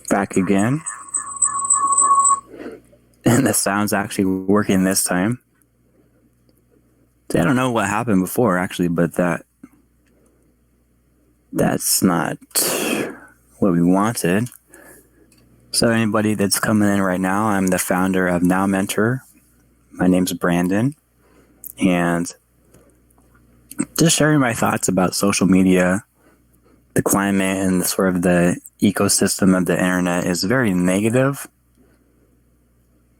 Back again. And the sound's actually working this time. I don't know what happened before, actually, but that's not what we wanted. So anybody that's coming in right now, I'm the founder of NowMentor. My name's Brandon. And just sharing my thoughts about social media, the climate, and sort of the ecosystem of the internet is very negative.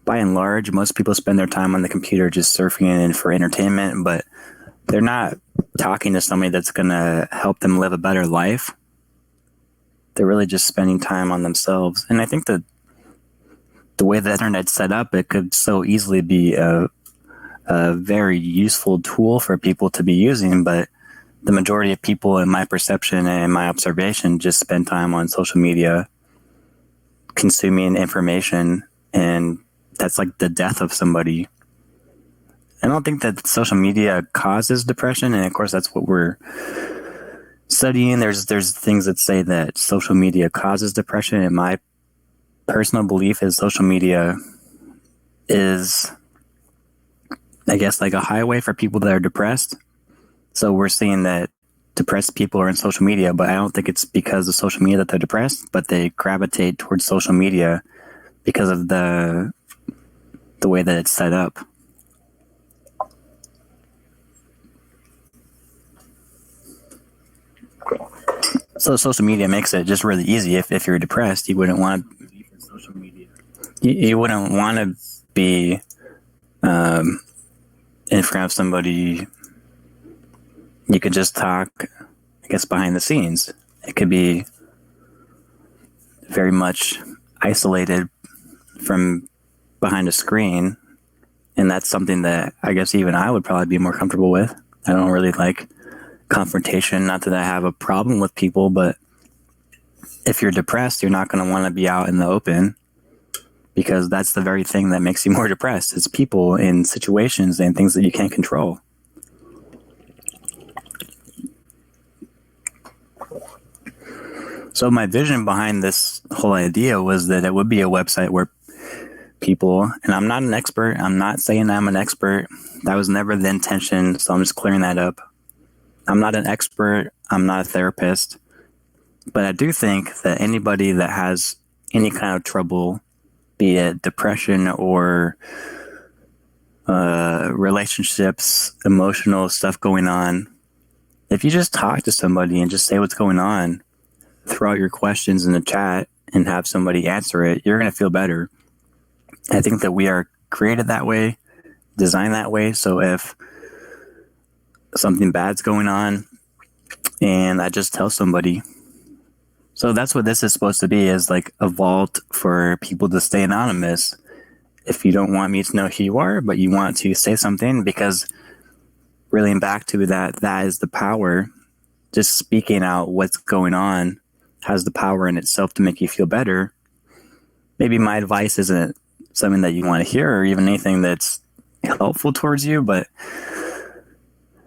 By and large, most people spend their time on the computer just surfing and for entertainment, but they're not talking to somebody that's going to help them live a better life. They're really just spending time on themselves. And I think that the way the internet's set up, it could so easily be a very useful tool for people to be using, but the majority of people, in my perception and my observation, just spend time on social media consuming information, and that's like the death of somebody. I don't think that social media causes depression, and of course that's what we're studying. There's things that say that social media causes depression, and my personal belief is social media is, I guess, like a highway for people that are depressed. So we're seeing that depressed people are in social media, but I don't think it's because of social media that they're depressed, but they gravitate towards social media because of the way that it's set up. So social media makes it just really easy. If you're depressed, you wouldn't want to be in social media. You wouldn't want to be in front of somebody. You could just talk, I guess, behind the scenes. It could be very much isolated from behind a screen. And that's something that I guess even I would probably be more comfortable with. I don't really like confrontation. Not that I have a problem with people, but if you're depressed, you're not going to want to be out in the open, because that's the very thing that makes you more depressed. It's people in situations and things that you can't control. So my vision behind this whole idea was that it would be a website where people, and I'm not an expert, I'm not saying I'm an expert. That was never the intention, so I'm just clearing that up. I'm not an expert, I'm not a therapist, but I do think that anybody that has any kind of trouble, be it depression or relationships, emotional stuff going on, if you just talk to somebody and just say what's going on, throw out your questions in the chat and have somebody answer it, you're going to feel better. I think that we are created that way, designed that way. So if something bad's going on and I just tell somebody, so that's what this is supposed to be, is like a vault for people to stay anonymous. If you don't want me to know who you are, but you want to say something, because reeling back to that is the power. Just speaking out what's going on has the power in itself to make you feel better. Maybe my advice isn't something that you want to hear or even anything that's helpful towards you, but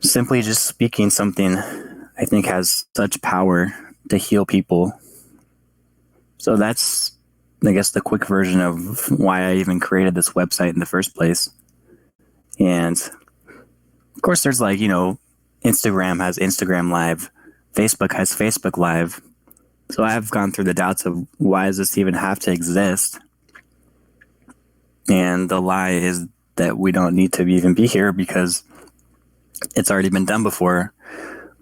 simply just speaking something, I think, has such power to heal people. So that's, I guess, the quick version of why I even created this website in the first place. And of course, there's like, Instagram has Instagram Live, Facebook has Facebook Live. So I've gone through the doubts of why does this even have to exist? And the lie is that we don't need to even be here because it's already been done before.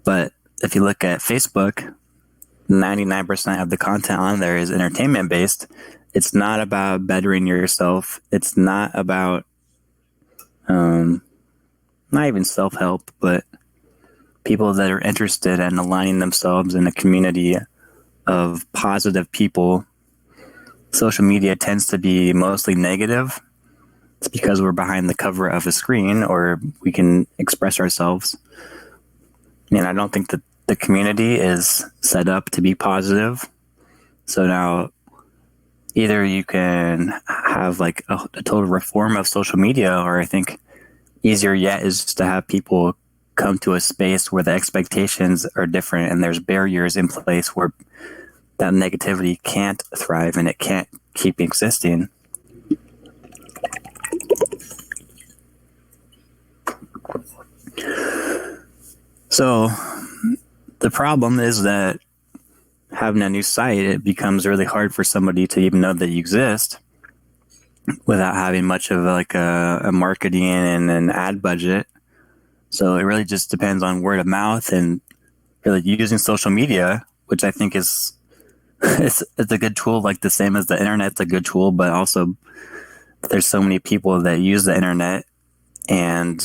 But if you look at Facebook, 99% of the content on there is entertainment based. It's not about bettering yourself. It's not about, not even self-help, but people that are interested in aligning themselves in a community of positive people. Social media tends to be mostly negative. It's because we're behind the cover of a screen, or we can express ourselves. And I don't think that the community is set up to be positive. So now either you can have like a total reform of social media, or I think easier yet is just to have people come to a space where the expectations are different and there's barriers in place where that negativity can't thrive and it can't keep existing. So the problem is that having a new site, it becomes really hard for somebody to even know that you exist without having much of like a marketing and an ad budget. So it really just depends on word of mouth and really using social media, which I think is it's a good tool, like the same as the internet's a good tool, but also there's so many people that use the internet and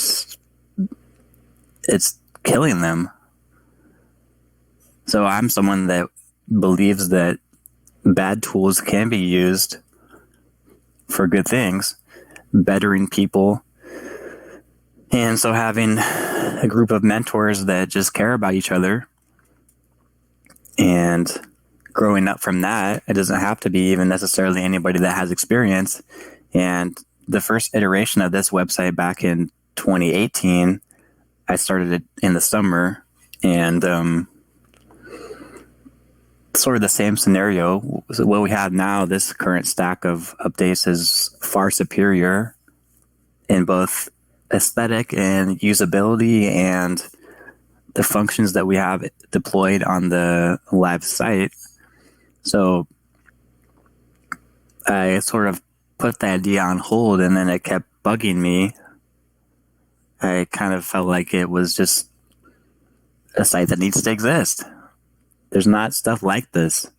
it's killing them. So I'm someone that believes that bad tools can be used for good things, bettering people. And so having a group of mentors that just care about each other and growing up from that, it doesn't have to be even necessarily anybody that has experience. And the first iteration of this website back in 2018, I started it in the summer, and sort of the same scenario. What we have now, this current stack of updates is far superior in both aesthetic and usability and the functions that we have deployed on the live site. So I sort of put the idea on hold, and then it kept bugging me. I kind of felt like it was just a site that needs to exist. There's not stuff like this.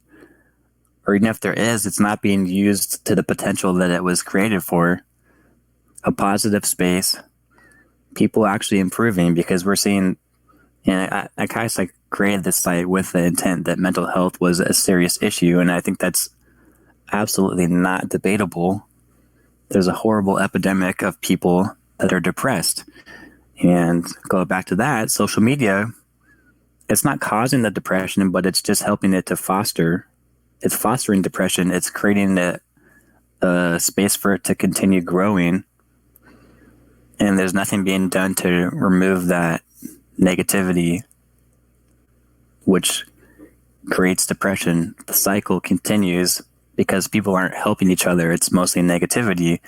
Or even if there is, it's not being used to the potential that it was created for. A positive space, people actually improving, because we're seeing, and I kind of like created this site with the intent that mental health was a serious issue, and I think that's absolutely not debatable. There's a horrible epidemic of people that are depressed. And go back to that, social media, it's not causing the depression, but it's just helping it to foster. It's fostering depression. It's creating a space for it to continue growing. And there's nothing being done to remove that negativity, which creates depression. The cycle continues because people aren't helping each other. It's mostly negativity.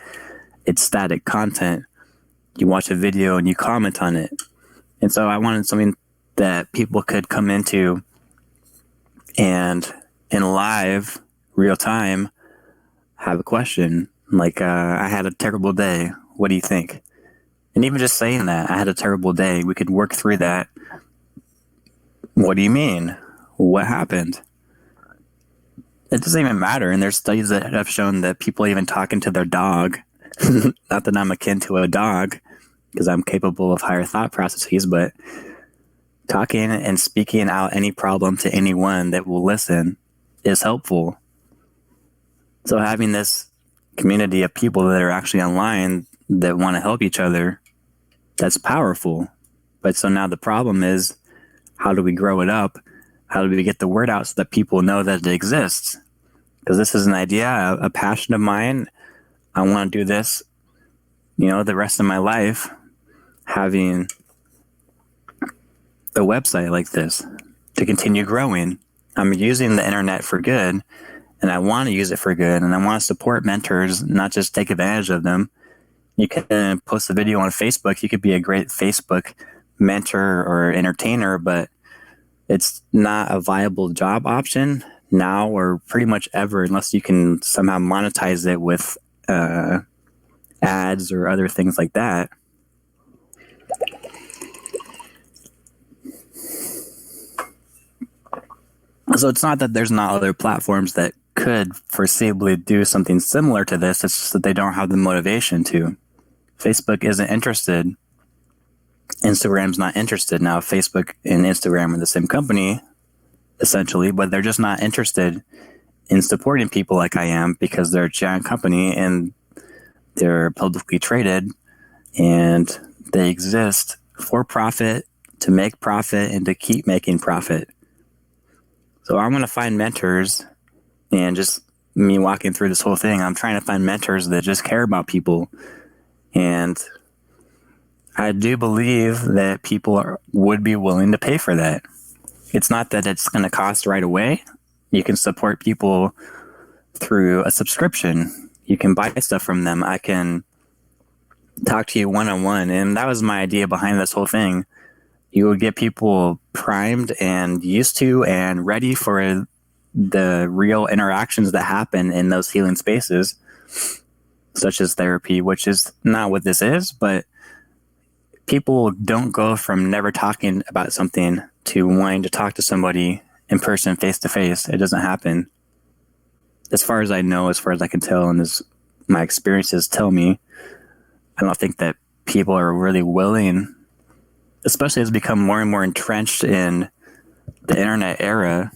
It's static content. You watch a video and you comment on it. And so I wanted something that people could come into and in live, real time, have a question. Like, I had a terrible day. What do you think? And even just saying that, I had a terrible day, we could work through that. What do you mean? What happened? It doesn't even matter. And there's studies that have shown that people even talking to their dog, not that I'm akin to a dog, because I'm capable of higher thought processes, but talking and speaking out any problem to anyone that will listen is helpful. So having this community of people that are actually online that want to help each other, that's powerful. But so now the problem is, how do we grow it up? How do we get the word out so that people know that it exists? Because this is an idea, a passion of mine. I want to do this, the rest of my life, having a website like this to continue growing. I'm using the internet for good, and I want to use it for good, and I want to support mentors, not just take advantage of them. You can post a video on Facebook. You could be a great Facebook mentor or entertainer, but it's not a viable job option now or pretty much ever, unless you can somehow monetize it with ads or other things like that. So it's not that there's not other platforms that could foreseeably do something similar to this. It's just that they don't have the motivation to. Facebook isn't interested. Instagram's not interested. Now, Facebook and Instagram are the same company, essentially, but they're just not interested in supporting people like I am, because they're a giant company and they're publicly traded and they exist for profit, to make profit, and to keep making profit. So I'm going to find mentors, and just me walking through this whole thing, I'm trying to find mentors that just care about people. And I do believe that people would be willing to pay for that. It's not that it's going to cost right away. You can support people through a subscription. You can buy stuff from them. I can talk to you one-on-one. And that was my idea behind this whole thing. You would get people primed and used to and ready for the real interactions that happen in those healing spaces, such as therapy, which is not what this is, but people don't go from never talking about something to wanting to talk to somebody in person, face to face. It doesn't happen. As far as I know, as far as I can tell, and as my experiences tell me, I don't think that people are really willing, especially as we become more and more entrenched in the internet era.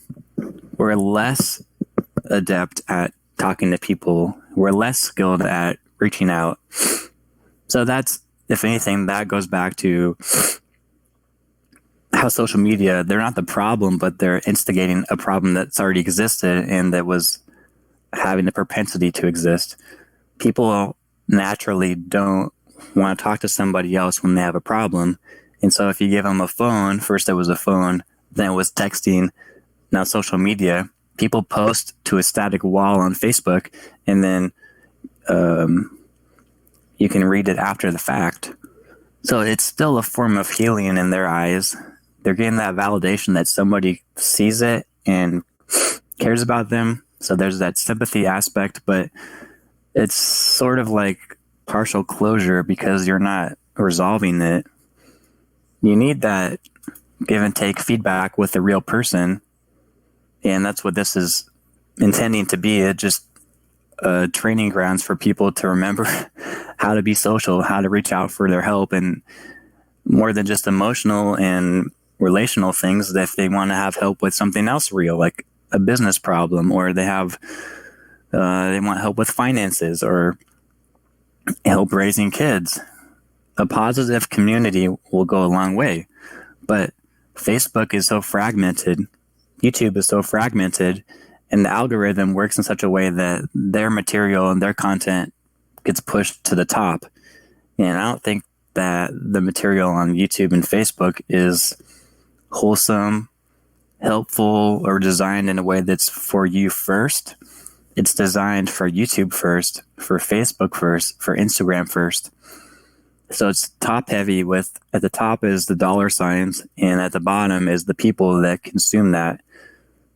We're less adept at talking to people. We're less skilled at reaching out. So that's, if anything, that goes back to how social media, they're not the problem, but they're instigating a problem that's already existed and that was having the propensity to exist. People naturally don't want to talk to somebody else when they have a problem. And so if you give them a phone, first it was a phone, then it was texting, now social media. People post to a static wall on Facebook, and then you can read it after the fact. So it's still a form of healing in their eyes. They're getting that validation that somebody sees it and cares about them. So there's that sympathy aspect, but it's sort of like partial closure because you're not resolving it. You need that give and take feedback with a real person. And that's what this is intending to be. It just training grounds for people to remember how to be social, how to reach out for their help, and more than just emotional and relational things, that if they want to have help with something else real, like a business problem, or they want help with finances or help raising kids, a positive community will go a long way. But Facebook is so fragmented, YouTube is so fragmented, and the algorithm works in such a way that their material and their content gets pushed to the top. And I don't think that the material on YouTube and Facebook is wholesome, helpful, or designed in a way that's for you first. It's designed for YouTube first, for Facebook first, for Instagram first. So it's top heavy, with at the top is the dollar signs, and at the bottom is the people that consume that.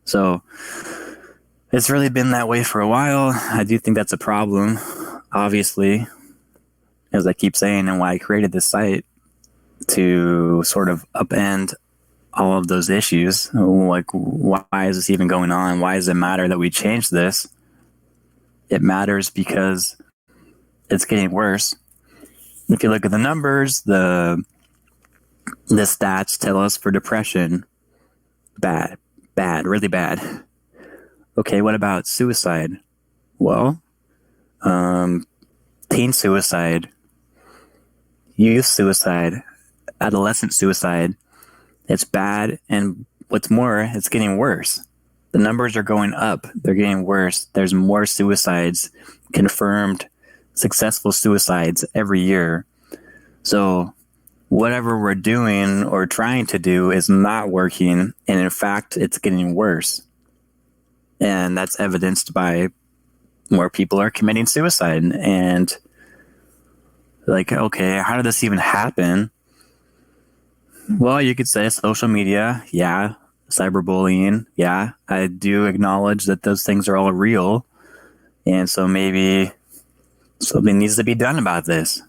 So it's really been that way for a while. I do think that's a problem, obviously, as I keep saying, and why I created this site, to sort of upend all of those issues. Like, why is this even going on? Why does it matter that we change this? It matters because it's getting worse. If you look at the numbers, the stats tell us for depression, bad, really bad. Okay, what about suicide? Well, teen suicide, youth suicide, adolescent suicide, it's bad. And what's more, it's getting worse. The numbers are going up. They're getting worse. There's more suicides, confirmed successful suicides every year. So whatever we're doing or trying to do is not working. And in fact, it's getting worse. And that's evidenced by more people are committing suicide. And like, okay, how did this even happen? Well, you could say social media, yeah. Cyberbullying, yeah. I do acknowledge that those things are all real. And so maybe something needs to be done about this.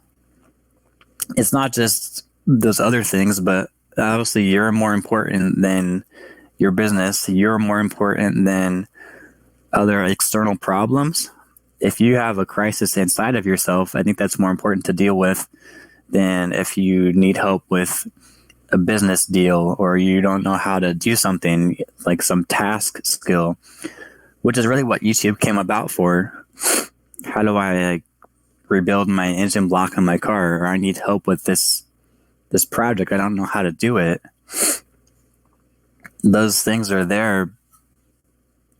It's not just those other things, but obviously you're more important than your business. You're more important than other external problems. If you have a crisis inside of yourself, I think that's more important to deal with than if you need help with a business deal, or you don't know how to do something like some task skill, which is really what YouTube came about for. How do I rebuild my engine block on my car, or I need help with this project, I don't know how to do it. Those things are there.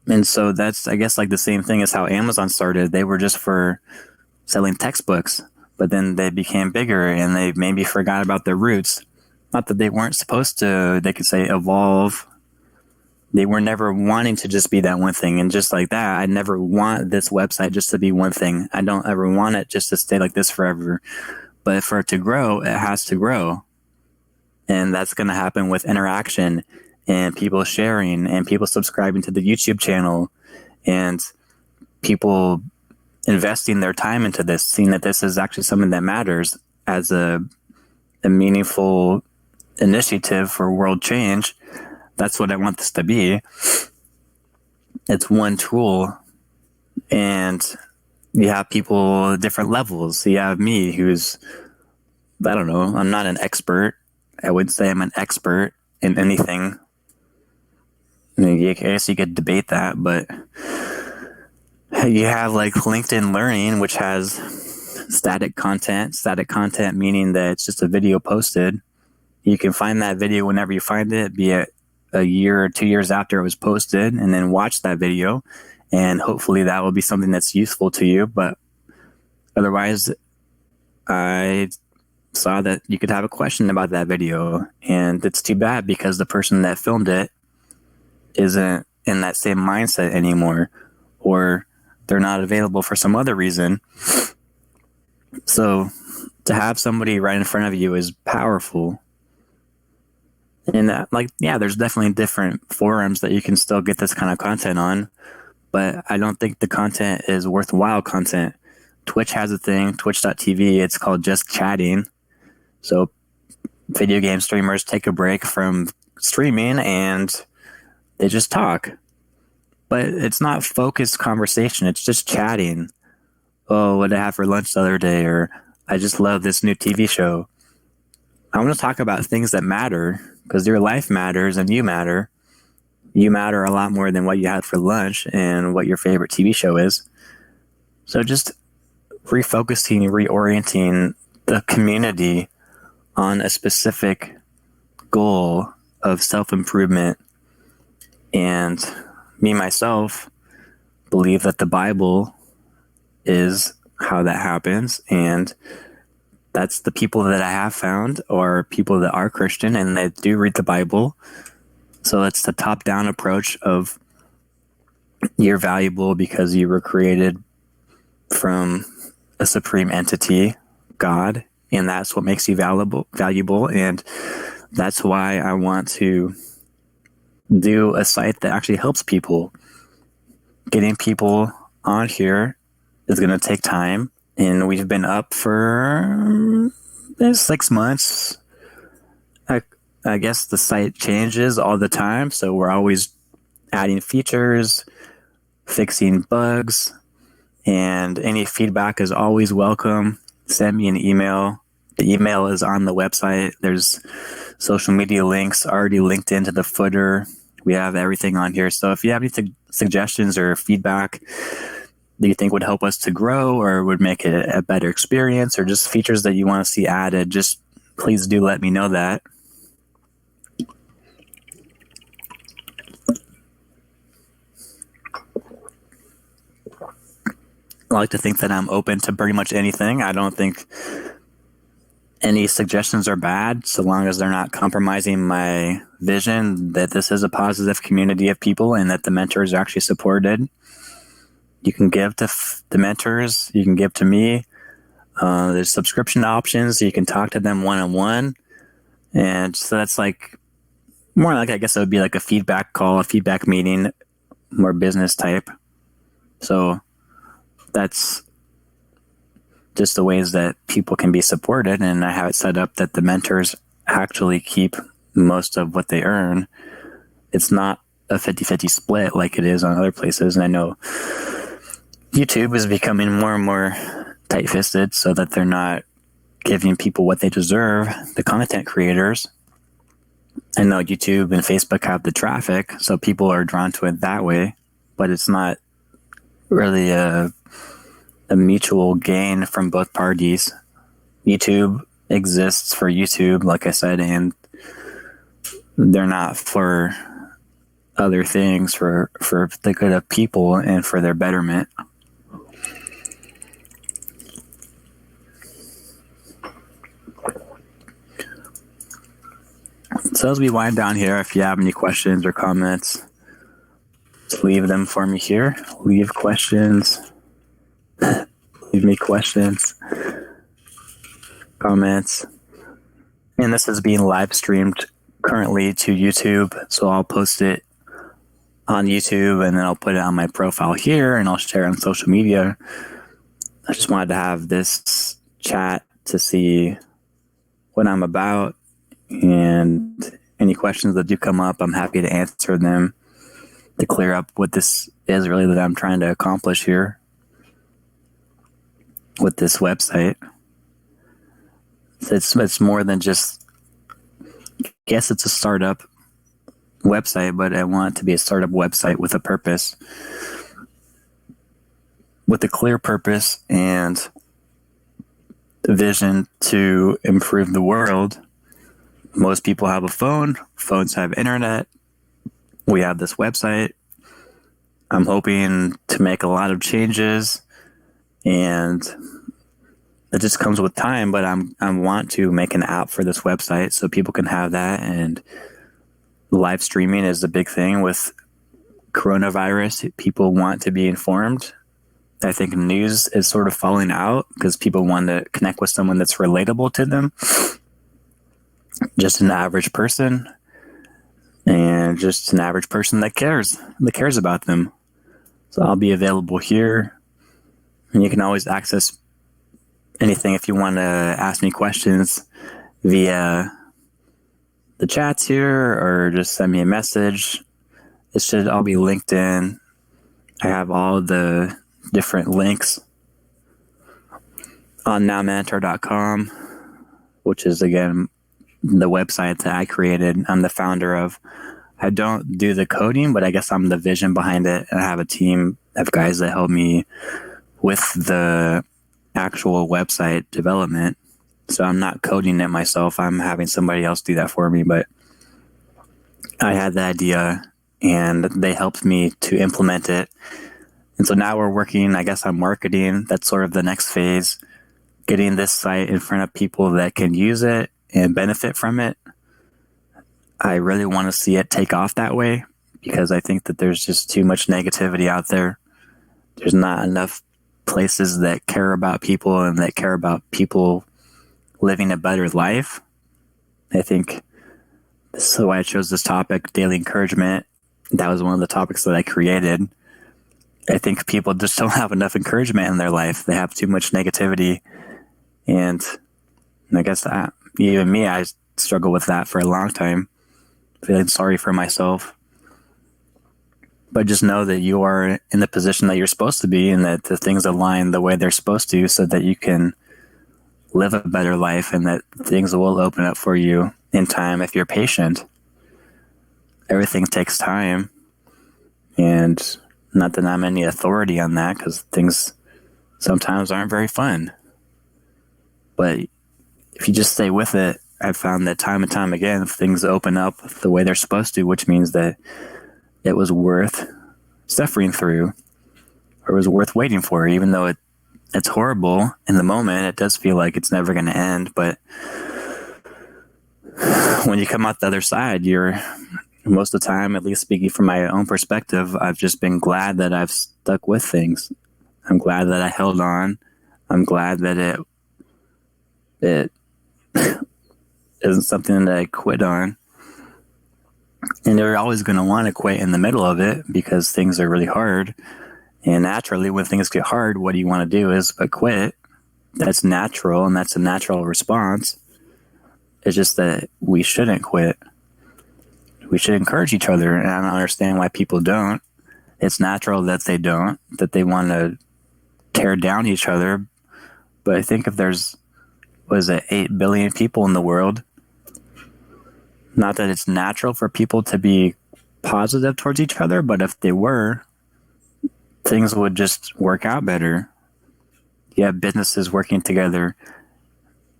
And so that's, I guess, like the same thing as how Amazon started. They were just for selling textbooks, but then they became bigger and they maybe forgot about their roots. Not that they weren't supposed to, they could say evolve, They were never wanting to just be that one thing. And just like that, I never want this website just to be one thing. I don't ever want it just to stay like this forever. But for it to grow, it has to grow. And that's going to happen with interaction and people sharing and people subscribing to the YouTube channel and people investing their time into this, seeing that this is actually something that matters as a meaningful initiative for world change. That's what I want this to be. It's one tool, and you have people at different levels. You have me, who's, I don't know, I'm not an expert. I wouldn't say I'm an expert in anything. I mean, I guess you could debate that, but you have like LinkedIn Learning, which has static content meaning that it's just a video posted. You can find that video whenever you find it, be it a year or 2 years after it was posted, and then watch that video. And hopefully that will be something that's useful to you. But otherwise, I saw that you could have a question about that video, and it's too bad because the person that filmed it isn't in that same mindset anymore, or they're not available for some other reason. So to have somebody right in front of you is powerful. And there's definitely different forums that you can still get this kind of content on, but I don't think the content is worthwhile content. Twitch has a thing, twitch.tv, it's called Just Chatting. So video game streamers take a break from streaming and they just talk. But it's not focused conversation, it's just chatting. Oh, what did I have for lunch the other day? Or I just love this new TV show. I want to talk about things that matter, because your life matters and you matter. You matter a lot more than what you had for lunch and what your favorite TV show is. So just refocusing, reorienting the community on a specific goal of self-improvement. And me, myself, believe that the Bible is how that happens. And that's the people that I have found are people that are Christian and they do read the Bible. So it's the top-down approach of you're valuable because you were created from a supreme entity, God, and that's what makes you valuable. And that's why I want to do a site that actually helps people. Getting people on here is going to take time, and we've been up for 6 months. I guess the site changes all the time, so we're always adding features, fixing bugs, and any feedback is always welcome. Send me an email. The email is on the website. There's social media links already linked into the footer. We have everything on here. So if you have any suggestions or feedback that you think would help us to grow or would make it a better experience, or just features that you want to see added, just please do let me know that. I like to think that I'm open to pretty much anything. I don't think any suggestions are bad, so long as they're not compromising my vision that this is a positive community of people and that the mentors are actually supported. You can give to the mentors, you can give to me. There's subscription options, so you can talk to them one-on-one. And so that's like more like, I guess it would be like a feedback call, a feedback meeting, more business type. So that's just the ways that people can be supported. And I have it set up that the mentors actually keep most of what they earn. It's not a 50-50 split like it is on other places. And I know YouTube is becoming more and more tight-fisted so that they're not giving people what they deserve, the content creators. I know YouTube and Facebook have the traffic, so people are drawn to it that way, but it's not really a mutual gain from both parties. YouTube exists for YouTube, like I said, and they're not for other things, for the good of people and for their betterment. So as we wind down here, if you have any questions or comments, Just leave them for me here. Leave questions. Leave me questions, comments. And this is being live streamed currently to YouTube. So I'll post it on YouTube and then I'll put it on my profile here and I'll share it on social media. I just wanted to have this chat to see what I'm about, and any questions that do come up, I'm happy to answer them to clear up what this is really that I'm trying to accomplish here with this website. It's more than just, I guess it's a startup website, but I want it to be a startup website with a purpose, with a clear purpose and vision to improve the world. Most people have a phone. Phones have internet. We have this website. I'm hoping to make a lot of changes, and it just comes with time, but I want to make an app for this website so people can have that. And live streaming is the big thing with coronavirus. People want to be informed. I think news is sort of falling out because people want to connect with someone that's relatable to them. Just an average person, and just an average person that cares about them. So I'll be available here, and you can always access anything if you want to ask me questions via the chats here, or just send me a message. It should all be linked in. I have all the different links on NowMentor.com, which is, again, the website that I created. I'm the founder of. I don't do the coding, but I guess I'm the vision behind it. And I have a team of guys that help me with the actual website development. So I'm not coding it myself. I'm having somebody else do that for me. But I had the idea and they helped me to implement it. And so now we're working, I guess, on marketing. That's sort of the next phase, getting this site in front of people that can use it and benefit from it. I really want to see it take off that way because I think that there's just too much negativity out there. There's not enough places that care about people and that care about people living a better life. I think this is why I chose this topic, daily encouragement. That was one of the topics that I created. I think people just don't have enough encouragement in their life. They have too much negativity. And I guess even me, I struggled with that for a long time, feeling sorry for myself. But just know that you are in the position that you're supposed to be and that the things align the way they're supposed to so that you can live a better life and that things will open up for you in time if you're patient. Everything takes time. And not that I'm any authority on that because things sometimes aren't very fun. But if you just stay with it, I've found that time and time again, things open up the way they're supposed to, which means that it was worth suffering through, or it was worth waiting for, even though it's horrible in the moment. It does feel like it's never going to end. But when you come out the other side, you're, most of the time, at least speaking from my own perspective, I've just been glad that I've stuck with things. I'm glad that I held on. I'm glad that it isn't something that I quit on. And you're always going to want to quit in the middle of it because things are really hard. And naturally, when things get hard, what you want to do is but quit. That's natural, and that's a natural response. It's just that we shouldn't quit. We should encourage each other, and I don't understand why people don't. It's natural that they don't, that they want to tear down each other. But I think if there's, 8 billion people in the world, not that it's natural for people to be positive towards each other, but if they were, things would just work out better. You have businesses working together.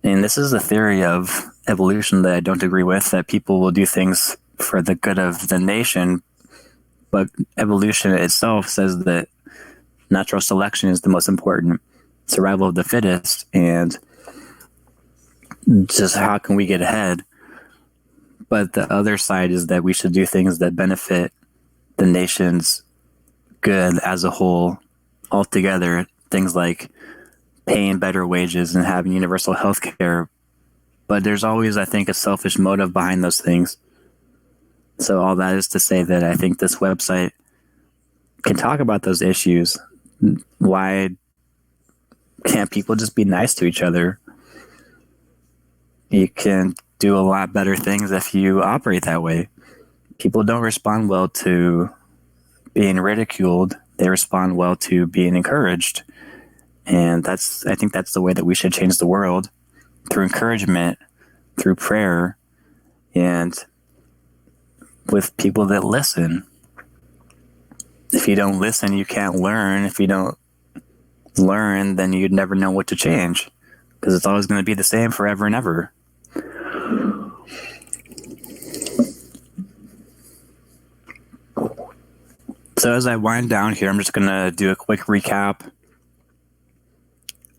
And this is a theory of evolution that I don't agree with, that people will do things for the good of the nation. But evolution itself says that natural selection is the most important, survival of the fittest, and just how can we get ahead. But the other side is that we should do things that benefit the nation's good as a whole altogether. Things like paying better wages and having universal health care. But there's always, I think, a selfish motive behind those things. So all that is to say that I think this website can talk about those issues. Why can't people just be nice to each other? You can do a lot better things if you operate that way. People don't respond well to being ridiculed. They respond well to being encouraged. And I think that's the way that we should change the world, through encouragement, through prayer, and with people that listen. If you don't listen, you can't learn. If you don't learn, then you'd never know what to change, because it's always going to be the same forever and ever. So as I wind down here, I'm just going to do a quick recap.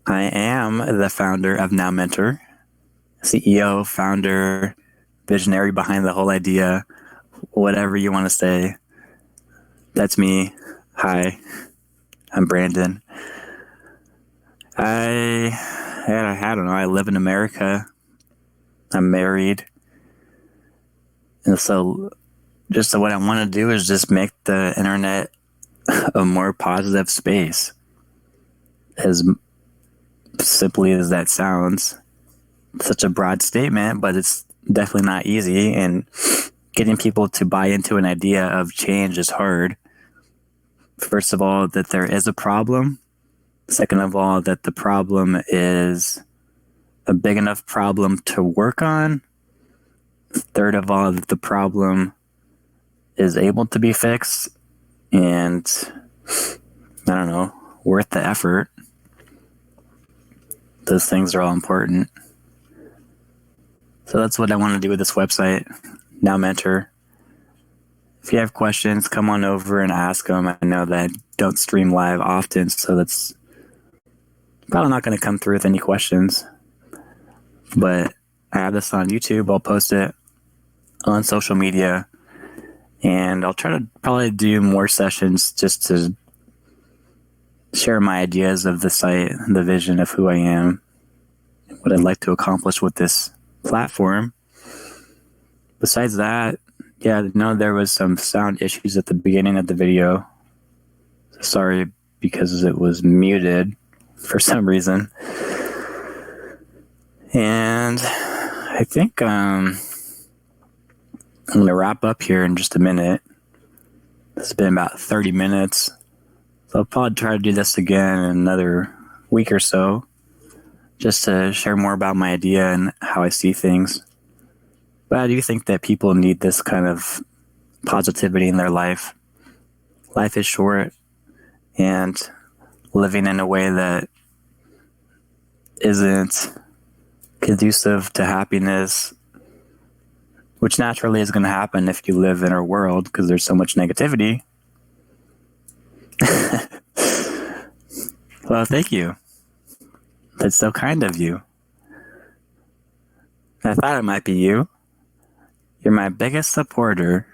I am the founder of NowMentor, CEO, founder, visionary behind the whole idea, whatever you want to say. That's me. Hi, I'm Brandon. I don't know. I live in America. I'm married. And so what I want to do is just make the internet a more positive space. As simply as that sounds, such a broad statement, but it's definitely not easy. And getting people to buy into an idea of change is hard. First of all, that there is a problem. Second of all, that the problem is a big enough problem to work on. Third of all, that the problem is able to be fixed and, I don't know, worth the effort. Those things are all important. So that's what I want to do with this website, NowMentor. If you have questions, come on over and ask them. I know that I don't stream live often, so that's probably not going to come through with any questions. But I have this on YouTube. I'll post it on social media. And I'll try to probably do more sessions just to share my ideas of the site, the vision of who I am, what I'd like to accomplish with this platform. Besides that, there was some sound issues at the beginning of the video. Sorry, because it was muted for some reason. And I think I'm going to wrap up here in just a minute. It's been about 30 minutes. So I'll probably try to do this again in another week or so, just to share more about my idea and how I see things. But I do think that people need this kind of positivity in their life. Life is short, and living in a way that isn't conducive to happiness, which naturally is going to happen if you live in our world, because there's so much negativity. Well, thank you. That's so kind of you. I thought it might be you. You're my biggest supporter.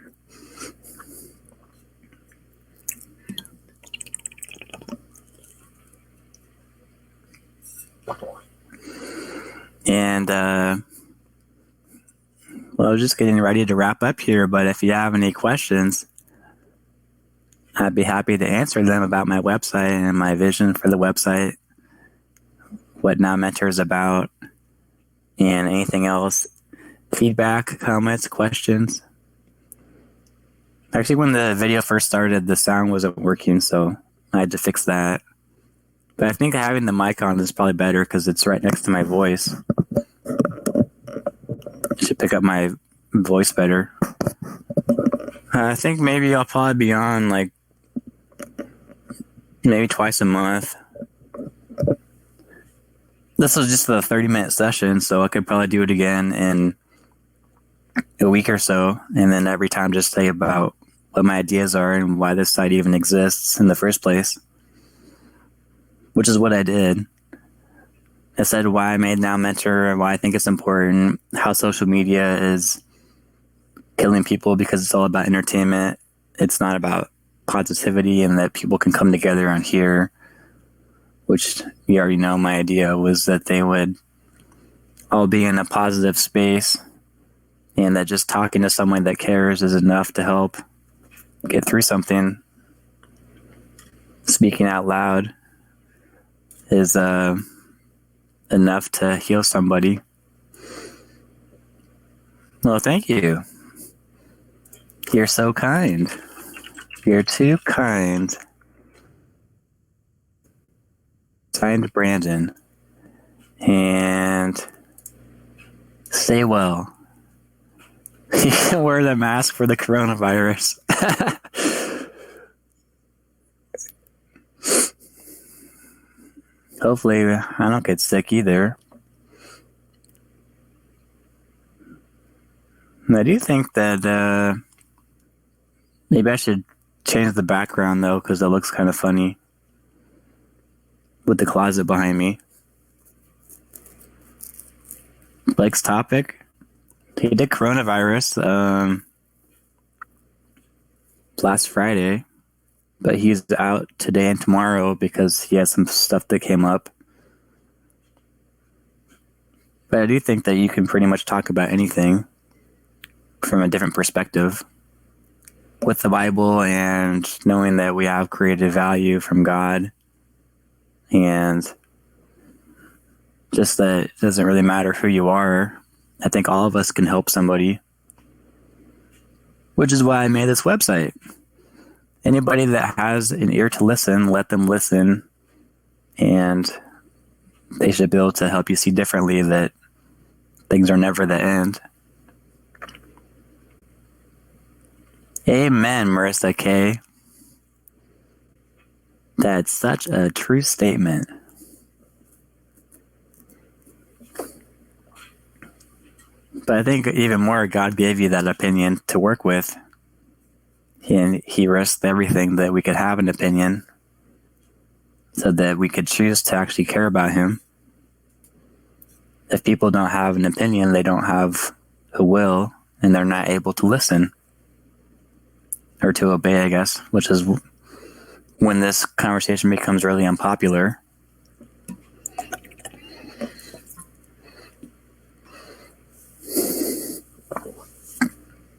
And, I was just getting ready to wrap up here, but if you have any questions, I'd be happy to answer them about my website and my vision for the website, what NowMentor is about, and anything else. Feedback, comments, questions. Actually, when the video first started, the sound wasn't working, so I had to fix that. But I think having the mic on is probably better because it's right next to my voice. Should pick up my voice better. I think maybe I'll probably be on maybe twice a month. This was just a 30-minute session, so I could probably do it again in a week or so, and then every time just say about what my ideas are and why this site even exists in the first place, which is what I did. I said why I made NowMentor and why I think it's important, how social media is killing people because it's all about entertainment. It's not about positivity and that people can come together on here, which you already know my idea was that they would all be in a positive space and that just talking to someone that cares is enough to help get through something. Speaking out loud is enough to heal somebody. Well, thank you. You're so kind. You're too kind. Signed, Brandon. And stay well. You can wear the mask for the coronavirus. Hopefully, I don't get sick either. I do think that maybe I should change the background, though, because it looks kind of funny with the closet behind me. Blake's topic. He did coronavirus last Friday, but he's out today and tomorrow because he has some stuff that came up. But I do think that you can pretty much talk about anything from a different perspective with the Bible and knowing that we have created value from God, and just that it doesn't really matter who you are. I think all of us can help somebody, which is why I made this website. Anybody that has an ear to listen, let them listen, and they should be able to help you see differently that things are never the end. Amen, Marissa K. That's such a true statement. But I think even more, God gave you that opinion to work with. And he risked everything that we could have an opinion so that we could choose to actually care about him. If people don't have an opinion, they don't have a will, and they're not able to listen. Or to obey, I guess, which is when this conversation becomes really unpopular.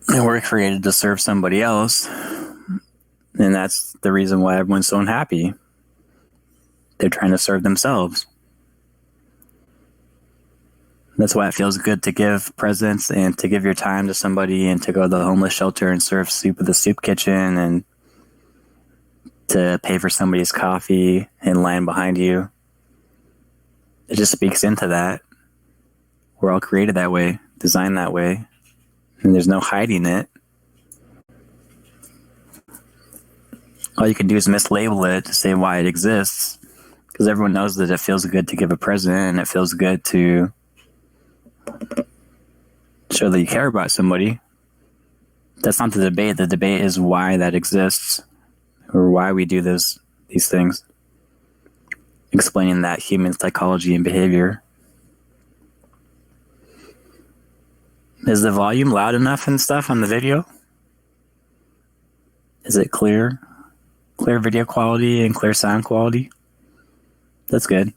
And we're created to serve somebody else. And that's the reason why everyone's so unhappy. They're trying to serve themselves. That's why it feels good to give presents and to give your time to somebody and to go to the homeless shelter and serve soup at the soup kitchen and to pay for somebody's coffee in line behind you. It just speaks into that. We're all created that way, designed that way, and there's no hiding it. All you can do is mislabel it to say why it exists, because everyone knows that it feels good to give a present and it feels good to show that you care about somebody. That's not the debate. The debate is why that exists, or why we do these things. Explaining that human psychology and behavior. Is the volume loud enough and stuff on the video? Is it clear? Clear video quality and clear sound quality? That's good.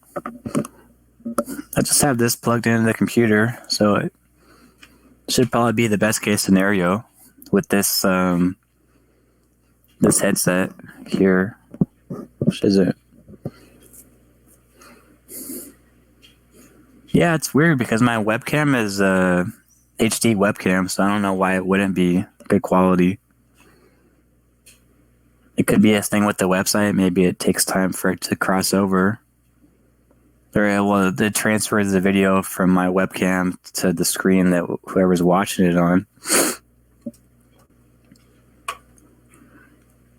I just have this plugged into the computer, so it should probably be the best case scenario with this this headset here. Which is it? Yeah, it's weird because my webcam is HD webcam, so I don't know why it wouldn't be good quality. It could be a thing with the website. Maybe it takes time for it to cross over. Or well, it transfers the video from my webcam to the screen that whoever's watching it on.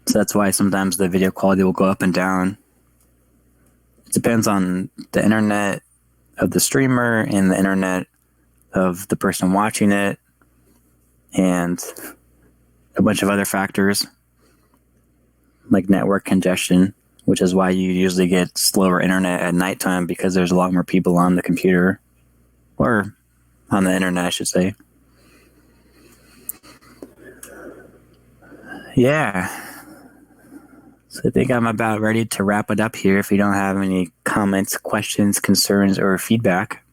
So that's why sometimes the video quality will go up and down. It depends on the internet of the streamer and the internet of the person watching it and a bunch of other factors like network congestion, which is why you usually get slower internet at nighttime because there's a lot more people on the computer or on the internet, I should say. Yeah. So I think I'm about ready to wrap it up here. If you don't have any comments, questions, concerns, or feedback,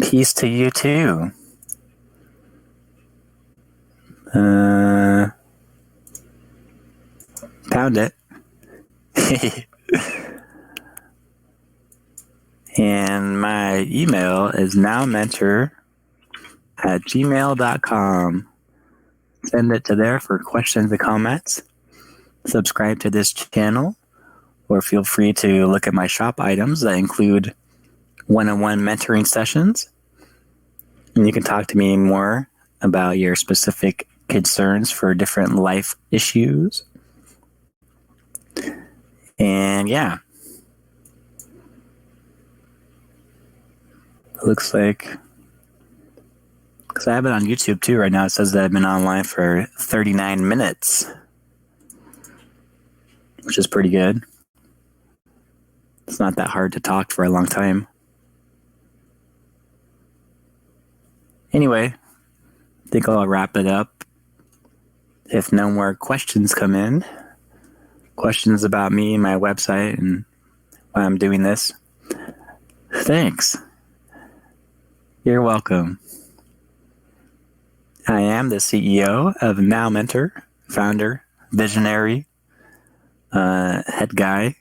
peace to you too. Found it. And my email is nowmentor@gmail.com. Send it to there for questions and comments. Subscribe to this channel, or feel free to look at my shop items that include one-on-one mentoring sessions. And you can talk to me more about your specific concerns for different life issues. And yeah, it looks like, because I have it on YouTube too right now, it says that I've been online for 39 minutes, which is pretty good. It's not that hard to talk for a long time. Anyway, I think I'll wrap it up. If no more questions come in, questions about me, my website, and why I'm doing this, thanks. You're welcome. I am the CEO of NowMentor, founder, visionary, head guy.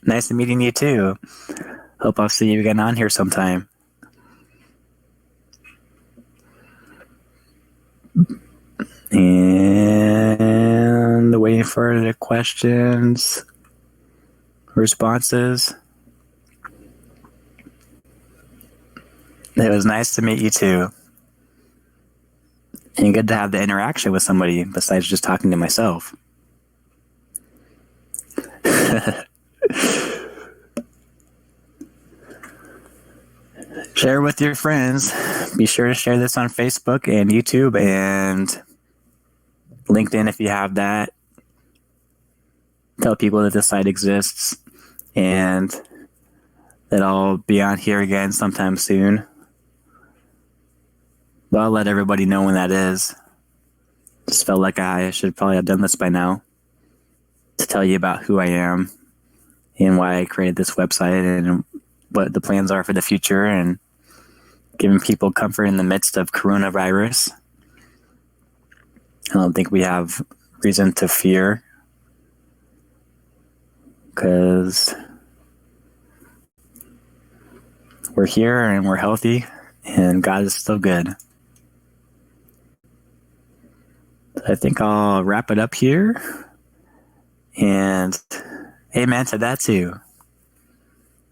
Nice meeting you too. Hope I'll see you again on here sometime. And waiting for the questions, responses. It was nice to meet you too. And good to have the interaction with somebody besides just talking to myself. Share with your friends. Be sure to share this on Facebook and YouTube and LinkedIn if you have that. Tell people that this site exists and that I'll be on here again sometime soon. But I'll let everybody know when that is. Just felt like I should probably have done this by now to tell you about who I am and why I created this website and what the plans are for the future and giving people comfort in the midst of coronavirus. I don't think we have reason to fear because we're here and we're healthy and God is still good. I think I'll wrap it up here and amen to that too.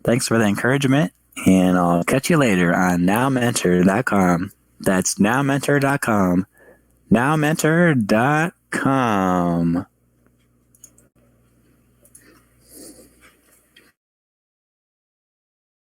Thanks for the encouragement and I'll catch you later on NowMentor.com. That's NowMentor.com. NowMentor.com.